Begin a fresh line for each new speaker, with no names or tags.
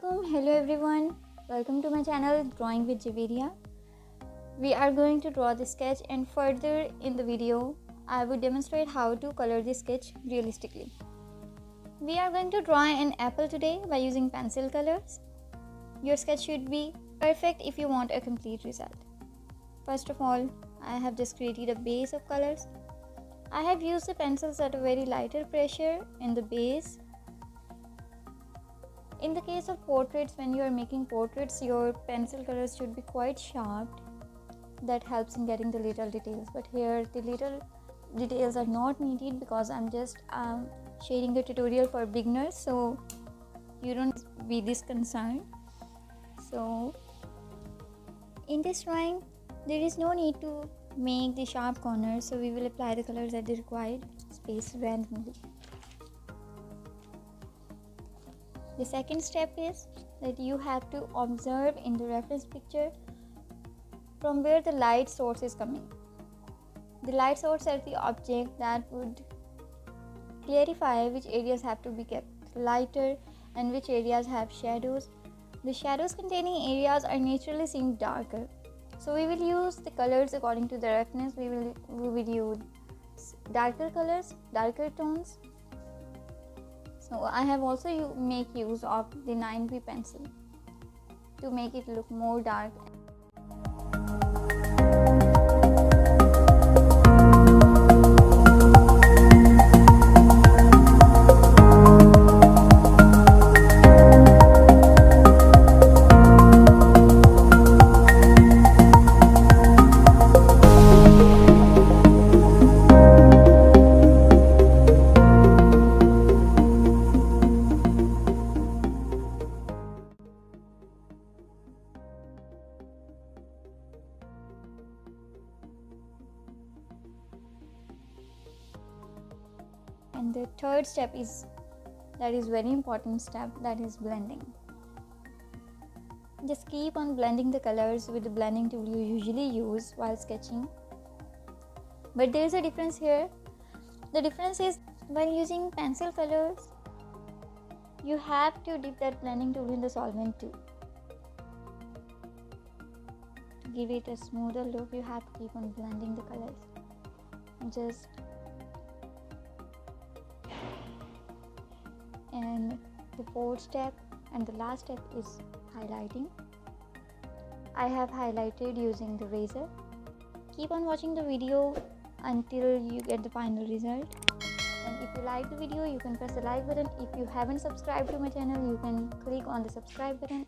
Assalamualaikum. Hello everyone. Welcome to my channel Drawing with Javeria. We are going to draw the sketch, and further in the video I will demonstrate how to color the sketch realistically. We are going to draw an apple today by using pencil colors. Your sketch should be perfect if you want a complete result. First of all, I have just created a base of colors. I have used the pencils at a very lighter pressure in the base. In the case of portraits, when you are making portraits, your pencil colors should be quite sharp. That helps in getting the little details, but here the little details are not needed because I'm just sharing a tutorial for beginners, so you don't be this concerned. So in this drawing there is no need to make the sharp corners, so we will apply the colors at the required space randomly. The second step is that you have to observe in the reference picture from where the light source is coming. The light source is the object that would clarify which areas have to be kept lighter and which areas have shadows. The shadows containing areas are naturally seen darker, so we will use the colors according to the reference. We will use darker colors, darker tones. So I have also make use of the 9B pencil to make it look more dark. And the third step is very important step, that is blending. Just keep on blending the colors with the blending tool you usually use while sketching. But there is a difference here. The difference is when using pencil colors, you have to dip that blending tool in the solvent too. To give it a smoother look, you have to keep on blending the colors. And the fourth step and the last step is highlighting. I have highlighted using the razor. Keep on watching the video until you get the final result. And if you like the video, you can press the like button. If you haven't subscribed to my channel, you can click on the subscribe button